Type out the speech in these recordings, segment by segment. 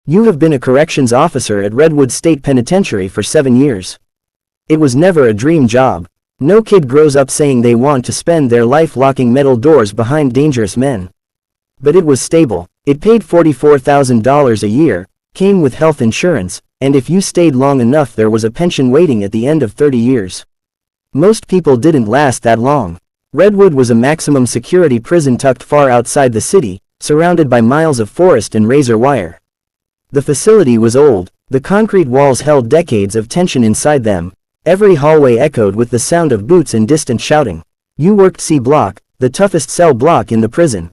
You have been a corrections officer at Redwood State Penitentiary for 7 years. It was never a dream job. No kid grows up saying they want to spend their life locking metal doors behind dangerous men. But it was stable. It paid $44,000 a year, came with health insurance, and if you stayed long enough there was a pension waiting at the end of 30 years. Most people didn't last that long. Redwood was a maximum security prison tucked far outside the city, surrounded by miles of forest and razor wire. The facility was old. The concrete walls held decades of tension inside them. Every hallway echoed with the sound of boots and distant shouting. You worked C block, the toughest cell block in the prison.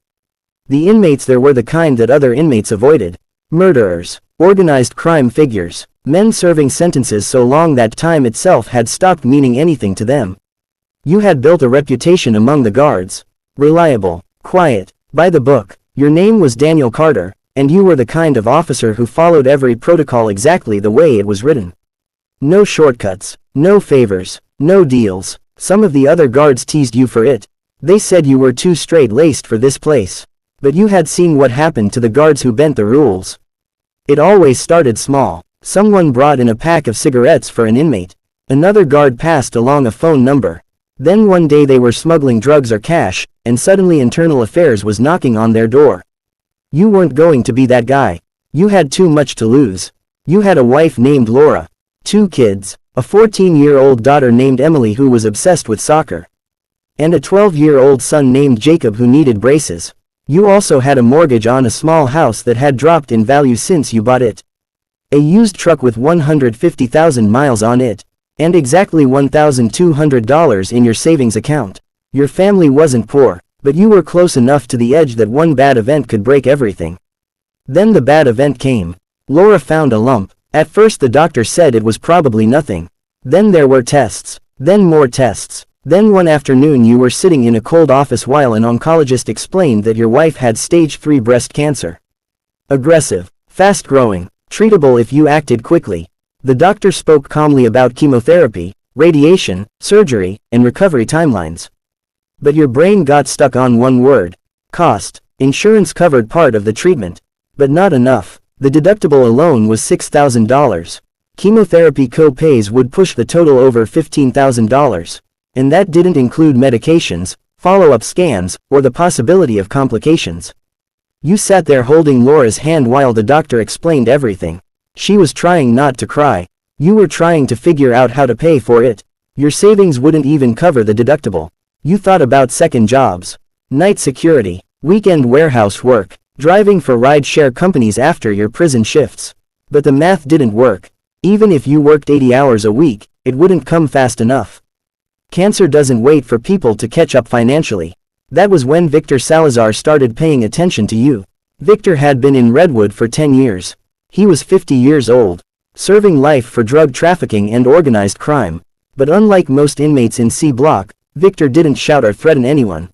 The inmates there were the kind that other inmates avoided. Murderers, organized crime figures, men serving sentences so long that time itself had stopped meaning anything to them. You had built a reputation among the guards. Reliable, quiet, by the book. Your name was Daniel Carter, and you were the kind of officer who followed every protocol exactly the way it was written. No shortcuts, no favors, no deals. Some of the other guards teased you for it. They said you were too straight-laced for this place. But you had seen what happened to the guards who bent the rules. It always started small. Someone brought in a pack of cigarettes for an inmate. Another guard passed along a phone number. Then one day they were smuggling drugs or cash, and suddenly Internal Affairs was knocking on their door. You weren't going to be that guy. You had too much to lose. You had a wife named Laura. 2 kids, a 14-year-old daughter named Emily who was obsessed with soccer. And a 12-year-old son named Jacob who needed braces. You also had a mortgage on a small house that had dropped in value since you bought it. A used truck with 150,000 miles on it. And exactly $1,200 in your savings account. Your family wasn't poor, but you were close enough to the edge that one bad event could break everything. Then the bad event came. Laura found a lump. At first the doctor said it was probably nothing. Then there were tests. Then more tests. Then one afternoon you were sitting in a cold office while an oncologist explained that your wife had stage 3 breast cancer. Aggressive, fast-growing, treatable if you acted quickly. The doctor spoke calmly about chemotherapy, radiation, surgery, and recovery timelines. But your brain got stuck on one word. Cost. Insurance covered part of the treatment. But not enough. The deductible alone was $6,000. Chemotherapy co-pays would push the total over $15,000. And that didn't include medications, follow-up scans, or the possibility of complications. You sat there holding Laura's hand while the doctor explained everything. She was trying not to cry. You were trying to figure out how to pay for it. Your savings wouldn't even cover the deductible. You thought about second jobs. Night security, weekend warehouse work, driving for ride-share companies after your prison shifts. But the math didn't work. Even if you worked 80 hours a week, it wouldn't come fast enough. Cancer doesn't wait for people to catch up financially. That was when Victor Salazar started paying attention to you. Victor had been in Redwood for 10 years. He was 50 years old, serving life for drug trafficking and organized crime. But unlike most inmates in C Block, Victor didn't shout or threaten anyone.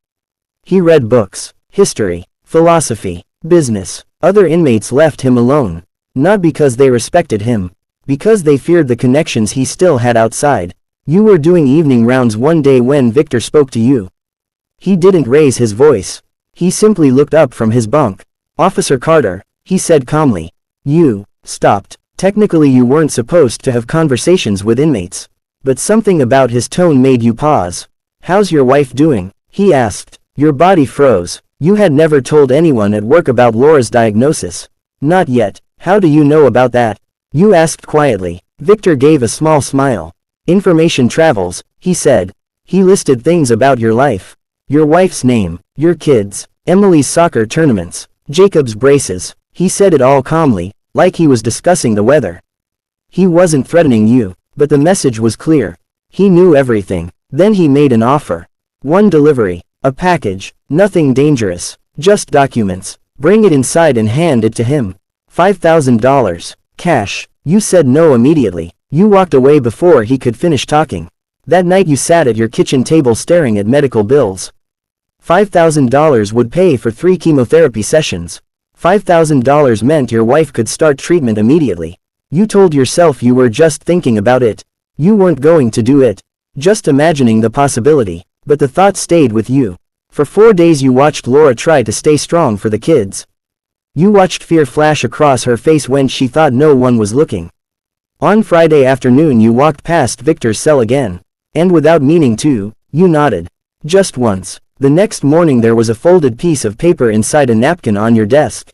He read books, history, philosophy, business. Other inmates left him alone. Not because they respected him. Because they feared the connections he still had outside. You were doing evening rounds one day when Victor spoke to you. He didn't raise his voice. He simply looked up from his bunk. "Officer Carter," he said calmly. You stopped. Technically you weren't supposed to have conversations with inmates. But something about his tone made you pause. "How's your wife doing?" he asked. Your body froze. You had never told anyone at work about Laura's diagnosis. Not yet. "How do you know about that?" you asked quietly. Victor gave a small smile. "Information travels," he said. He listed things about your life. Your wife's name, your kids, Emily's soccer tournaments, Jacob's braces. He said it all calmly, like he was discussing the weather. He wasn't threatening you, but the message was clear. He knew everything. Then he made an offer. One delivery, a package, nothing dangerous, just documents. Bring it inside and hand it to him. $5,000, cash. You said no immediately. You walked away before he could finish talking. That night you sat at your kitchen table staring at medical bills. $5,000 would pay for 3 chemotherapy sessions. $5,000 meant your wife could start treatment immediately. You told yourself you were just thinking about it. You weren't going to do it. Just imagining the possibility. But the thought stayed with you. For 4 days you watched Laura try to stay strong for the kids. You watched fear flash across her face when she thought no one was looking. On Friday afternoon you walked past Victor's cell again. And without meaning to, you nodded. Just once. The next morning there was a folded piece of paper inside a napkin on your desk.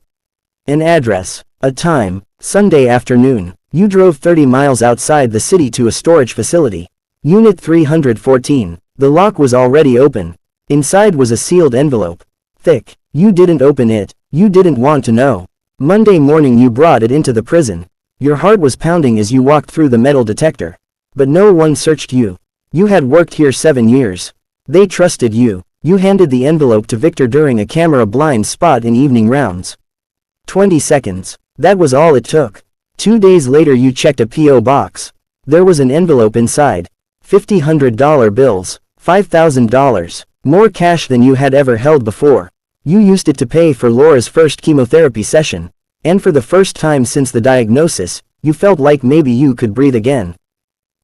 An address. A time. Sunday afternoon. You drove 30 miles outside the city to a storage facility. Unit 314. The lock was already open. Inside was a sealed envelope. Thick. You didn't open it. You didn't want to know. Monday morning you brought it into the prison. Your heart was pounding as you walked through the metal detector. But no one searched you. You had worked here 7 years. They trusted you. You handed the envelope to Victor during a camera blind spot in evening rounds. 20 seconds. That was all it took. 2 days later you checked a P.O. box. There was an envelope inside. $100 bills. $5,000. More cash than you had ever held before. You used it to pay for Laura's first chemotherapy session. And for the first time since the diagnosis, you felt like maybe you could breathe again.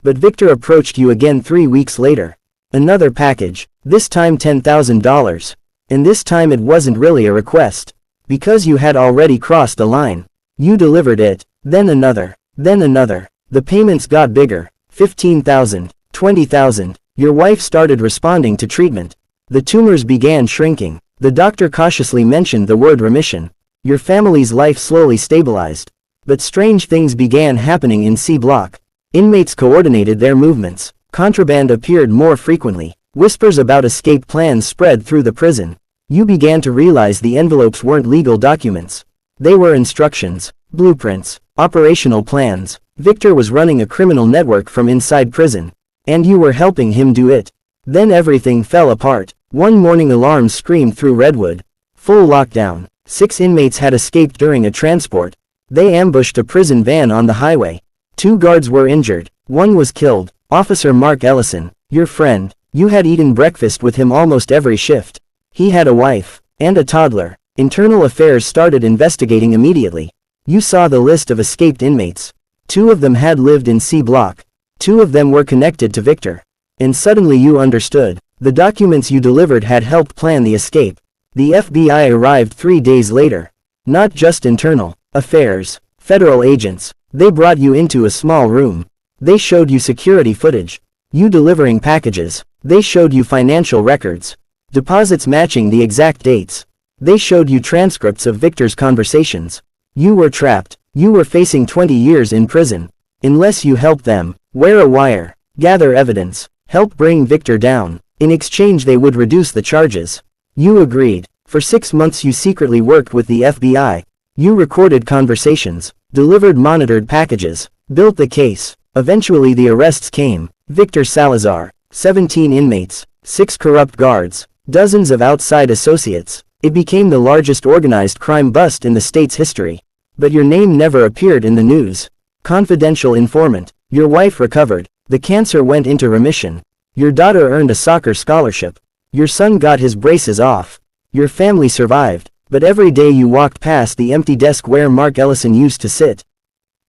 But Victor approached you again 3 weeks later. Another package. This time $10,000. And this time it wasn't really a request. Because you had already crossed the line. You delivered it. Then another. Then another. The payments got bigger. $15,000. $20,000. Your wife started responding to treatment. The tumors began shrinking. The doctor cautiously mentioned the word remission. Your family's life slowly stabilized. But strange things began happening in C Block. Inmates coordinated their movements. Contraband appeared more frequently. Whispers about escape plans spread through the prison. You began to realize the envelopes weren't legal documents. They were instructions, blueprints, operational plans. Victor was running a criminal network from inside prison. And you were helping him do it. Then everything fell apart. One morning alarms screamed through Redwood. Full lockdown. 6 inmates had escaped during a transport. They ambushed a prison van on the highway. 2 guards were injured. 1 was killed. Officer Mark Ellison, your friend. You had eaten breakfast with him almost every shift. He had a wife. And a toddler. Internal Affairs started investigating immediately. You saw the list of escaped inmates. 2 of them had lived in C Block. 2 of them were connected to Victor. And suddenly you understood. The documents you delivered had helped plan the escape. The FBI arrived 3 days later. Not just internal affairs. Federal agents. They brought you into a small room. They showed you security footage. You delivering packages. They showed you financial records. Deposits matching the exact dates. They showed you transcripts of Victor's conversations. You were trapped. You were facing 20 years in prison. Unless you helped them. Wear a wire. Gather evidence. Help bring Victor down. In exchange they would reduce the charges. You agreed. For 6 months you secretly worked with the FBI. You recorded conversations. Delivered monitored packages. Built the case. Eventually the arrests came. Victor Salazar. 17 inmates. 6 corrupt guards. Dozens of outside associates. It became the largest organized crime bust in the state's history. But your name never appeared in the news. Confidential informant. Your wife recovered. The cancer went into remission. Your daughter earned a soccer scholarship. Your son got his braces off. Your family survived. But every day you walked past the empty desk where Mark Ellison used to sit.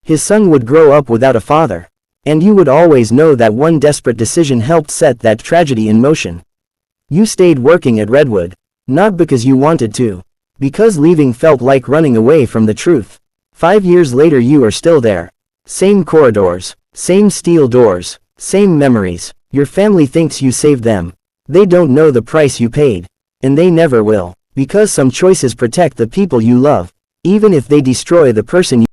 His son would grow up without a father. And you would always know that one desperate decision helped set that tragedy in motion. You stayed working at Redwood. Not because you wanted to. Because leaving felt like running away from the truth. 5 years later you are still there. Same corridors. Same steel doors. Same memories. Your family thinks you saved them. They don't know the price you paid. And they never will. Because some choices protect the people you love. Even if they destroy the person you